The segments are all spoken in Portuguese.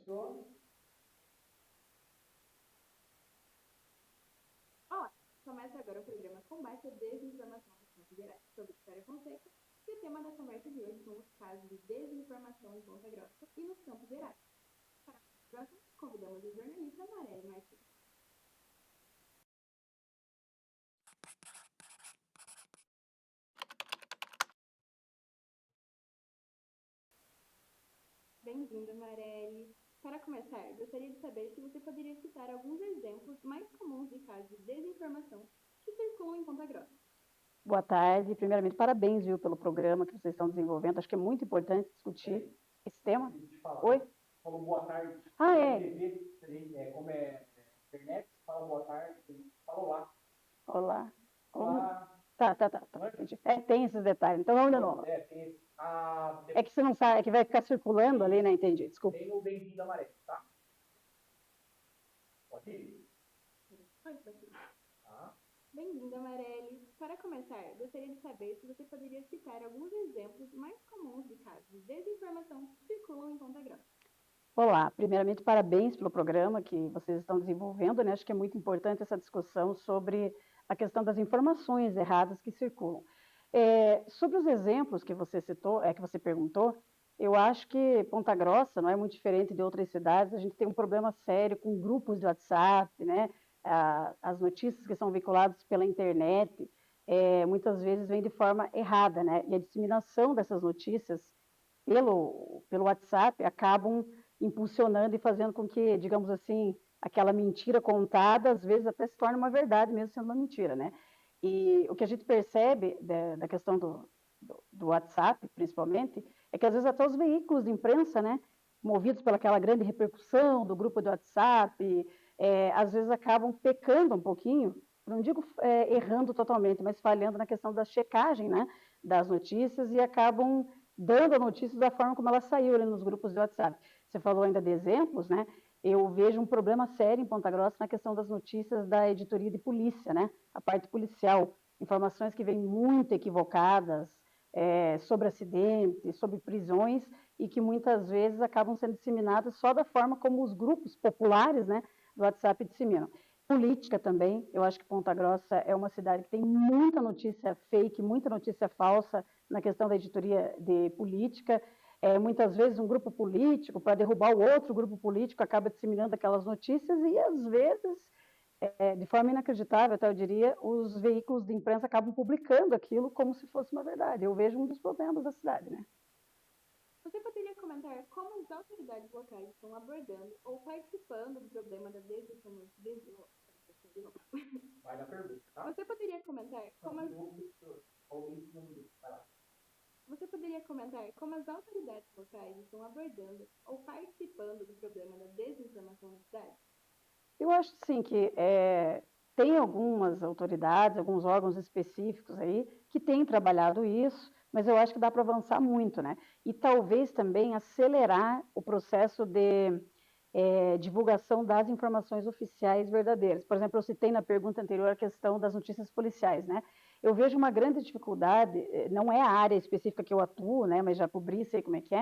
Começou. Olá, começa agora o programa Combate à Desinformação nos Campos Gerais. Sou Victoria Fonseca e o tema da conversa de hoje são os casos de desinformação em Ponta Grossa e nos Campos Gerais. Para a próxima, convidamos a jornalista Marielle Martins. Bem-vinda, Marielle. Para começar, gostaria de saber se você poderia citar alguns exemplos mais comuns de casos de desinformação que circulam em Ponta Grossa. Boa tarde. Primeiramente, parabéns, viu, pelo programa que vocês estão desenvolvendo. Acho que é muito importante discutir esse tema. Oi? Falou boa tarde. É. TV, como é internet, fala boa tarde, fala olá. Olá. Olá. Tá. Entendi. Tem esses detalhes. Então, vamos de novo. É que você não sabe, é que vai ficar circulando ali, né? Entendi. Desculpa. Tem o bem-vindo amarelo, tá? Pode ir. Tá. Bem-vinda, Marielle. Para começar, gostaria de saber se você poderia citar alguns exemplos mais comuns de casos de desinformação que circulam em Ponta Grossa. Olá. Primeiramente, parabéns pelo programa que vocês estão desenvolvendo, né? Acho que é muito importante essa discussão sobre a questão das informações erradas que circulam. Sobre os exemplos que você citou, que você perguntou, eu acho que Ponta Grossa não é muito diferente de outras cidades. A gente tem um problema sério com grupos de WhatsApp, né? As notícias que são veiculadas pela internet, muitas vezes vêm de forma errada, né? E a disseminação dessas notícias pelo WhatsApp acabam impulsionando e fazendo com que, digamos assim, aquela mentira contada, às vezes até se torne uma verdade, mesmo sendo uma mentira, né? E o que a gente percebe da questão do WhatsApp, principalmente, é que às vezes até os veículos de imprensa, né, movidos pelaquela grande repercussão do grupo do WhatsApp, às vezes acabam pecando um pouquinho, não digo errando totalmente, mas falhando na questão da checagem, né, das notícias e acabam dando a notícia da forma como ela saiu ali nos grupos de WhatsApp. Você falou ainda de exemplos, né? Eu vejo um problema sério em Ponta Grossa na questão das notícias da editoria de polícia, né? A parte policial, informações que vêm muito equivocadas sobre acidentes, sobre prisões e que muitas vezes acabam sendo disseminadas só da forma como os grupos populares, né, do WhatsApp disseminam. Política também, eu acho que Ponta Grossa é uma cidade que tem muita notícia fake, muita notícia falsa na questão da editoria de política. Muitas vezes um grupo político, para derrubar o outro grupo político, acaba disseminando aquelas notícias e, às vezes, de forma inacreditável, até eu diria, os veículos de imprensa acabam publicando aquilo como se fosse uma verdade. Eu vejo um dos problemas da cidade, né? Você poderia comentar como as autoridades locais estão abordando ou participando do problema da desinformação? Vai na pergunta, tá? Você poderia comentar como as autoridades locais estão abordando ou participando do problema da desinformação na cidade? Eu acho, sim, que tem algumas autoridades, alguns órgãos específicos aí que têm trabalhado isso, mas eu acho que dá para avançar muito, né? E talvez também acelerar o processo de divulgação das informações oficiais verdadeiras. Por exemplo, eu citei na pergunta anterior a questão das notícias policiais, né? Eu vejo uma grande dificuldade, não é a área específica que eu atuo, né? Mas já cobri, sei como é que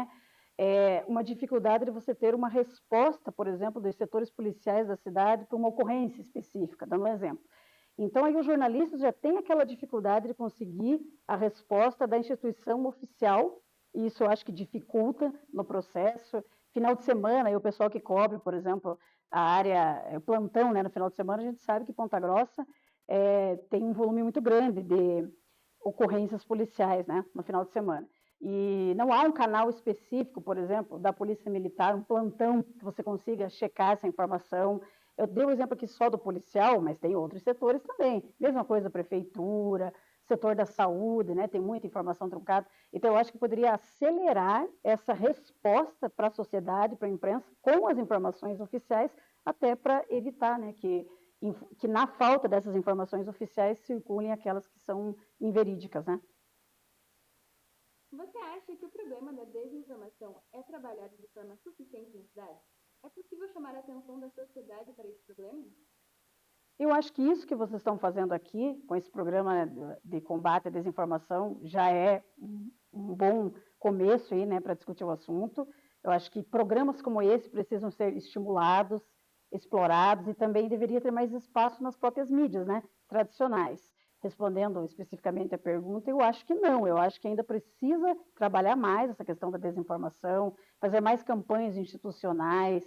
uma dificuldade de você ter uma resposta, por exemplo, dos setores policiais da cidade para uma ocorrência específica, dando um exemplo. Então, aí os jornalistas já têm aquela dificuldade de conseguir a resposta da instituição oficial, e isso eu acho que dificulta no processo. Final de semana, e o pessoal que cobre, por exemplo, a área, o plantão, né, no final de semana, a gente sabe que Ponta Grossa tem um volume muito grande de ocorrências policiais, né, no final de semana. E não há um canal específico, por exemplo, da Polícia Militar, um plantão que você consiga checar essa informação. Eu dei um exemplo aqui só do policial, mas tem outros setores também. Mesma coisa, prefeitura, setor da saúde, né? Tem muita informação truncada. Então, eu acho que poderia acelerar essa resposta para a sociedade, para a imprensa, com as informações oficiais, até para evitar, né, que na falta dessas informações oficiais circulem aquelas que são inverídicas, né? Você acha que o problema da desinformação é trabalhado de forma suficiente na cidade? É possível chamar a atenção da sociedade para esse problema? Eu acho que isso que vocês estão fazendo aqui, com esse programa de combate à desinformação, já é um bom começo aí, né, para discutir o assunto. Eu acho que programas como esse precisam ser estimulados, explorados e também deveria ter mais espaço nas próprias mídias, né, tradicionais. Respondendo especificamente a pergunta, eu acho que não, eu acho que ainda precisa trabalhar mais essa questão da desinformação, fazer mais campanhas institucionais,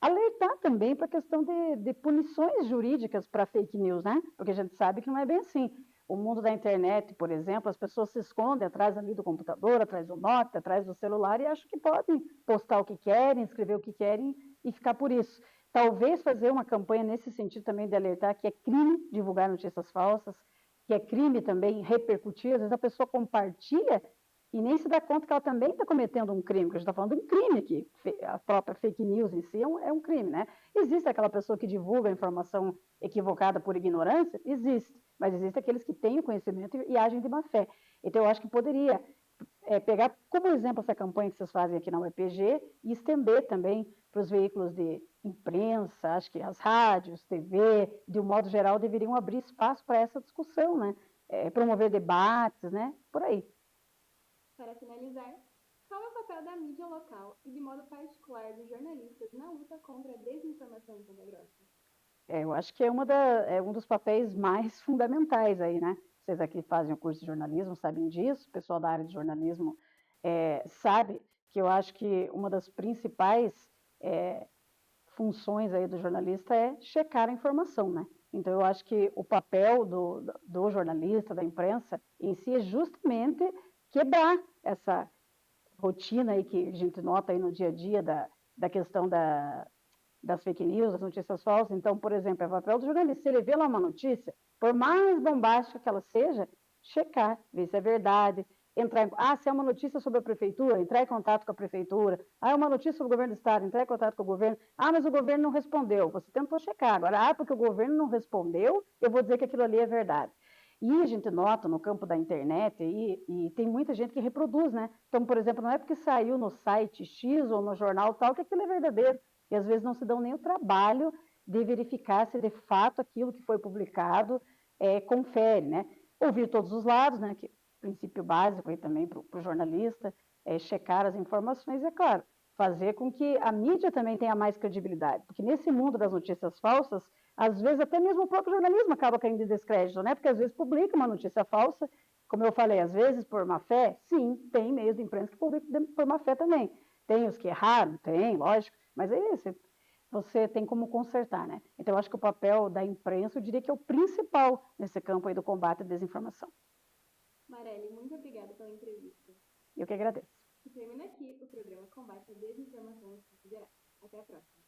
alertar também para a questão de punições jurídicas para fake news, né? Porque a gente sabe que não é bem assim. O mundo da internet, por exemplo, as pessoas se escondem atrás ali do computador, atrás do Nokia, atrás do celular e acham que podem postar o que querem, escrever o que querem e ficar por isso. Talvez fazer uma campanha nesse sentido também de alertar que é crime divulgar notícias falsas, que é crime também repercutir, às vezes a pessoa compartilha e nem se dá conta que ela também está cometendo um crime, porque a gente está falando de um crime aqui, a própria fake news em si é um crime, né? Existe aquela pessoa que divulga informação equivocada por ignorância? Existe, mas existe aqueles que têm o conhecimento e agem de má fé. Então, eu acho que poderia pegar como exemplo essa campanha que vocês fazem aqui na UEPG e estender também para os veículos de imprensa, acho que as rádios, TV, de um modo geral, deveriam abrir espaço para essa discussão, né? Promover debates, né? Por aí. Para finalizar, qual é o papel da mídia local e, de modo particular, dos jornalistas na luta contra a desinformação em Ponta Grossa? Eu acho que é um dos papéis mais fundamentais aí, né? Vocês aqui fazem o curso de jornalismo, sabem disso, o pessoal da área de jornalismo sabe que eu acho que uma das principais funções aí do jornalista é checar a informação, né? Então, eu acho que o papel do jornalista, da imprensa, em si, é justamente quebrar essa rotina aí que a gente nota aí no dia a dia da questão das fake news, das notícias falsas. Então, por exemplo, é papel do jornalista, se ele vê lá uma notícia, por mais bombástica que ela seja, checar, ver se é verdade, se é uma notícia sobre a prefeitura, entrar em contato com a prefeitura, é uma notícia sobre o governo do estado, entrar em contato com o governo, mas o governo não respondeu, você tentou checar, agora, porque o governo não respondeu, eu vou dizer que aquilo ali é verdade. E a gente nota no campo da internet, e tem muita gente que reproduz, né? Então, por exemplo, não é porque saiu no site X ou no jornal tal que aquilo é verdadeiro, e às vezes não se dão nem o trabalho de verificar se de fato aquilo que foi publicado confere, né? Ouvir todos os lados, né? Que princípio básico aí também para o jornalista, checar as informações e, é claro, fazer com que a mídia também tenha mais credibilidade, porque nesse mundo das notícias falsas, às vezes até mesmo o próprio jornalismo acaba caindo em descrédito, né? Porque às vezes publica uma notícia falsa, como eu falei, às vezes por má fé, sim, tem meios de imprensa que publicam por má fé também. Tem os que erraram, tem, lógico, mas é isso, você tem como consertar, né? Então, eu acho que o papel da imprensa, eu diria que é o principal nesse campo aí do combate à desinformação. Marely, muito obrigada pela entrevista. Eu que agradeço. E termina aqui o programa Combate à Desinformação nos Campos Gerais. Até a próxima.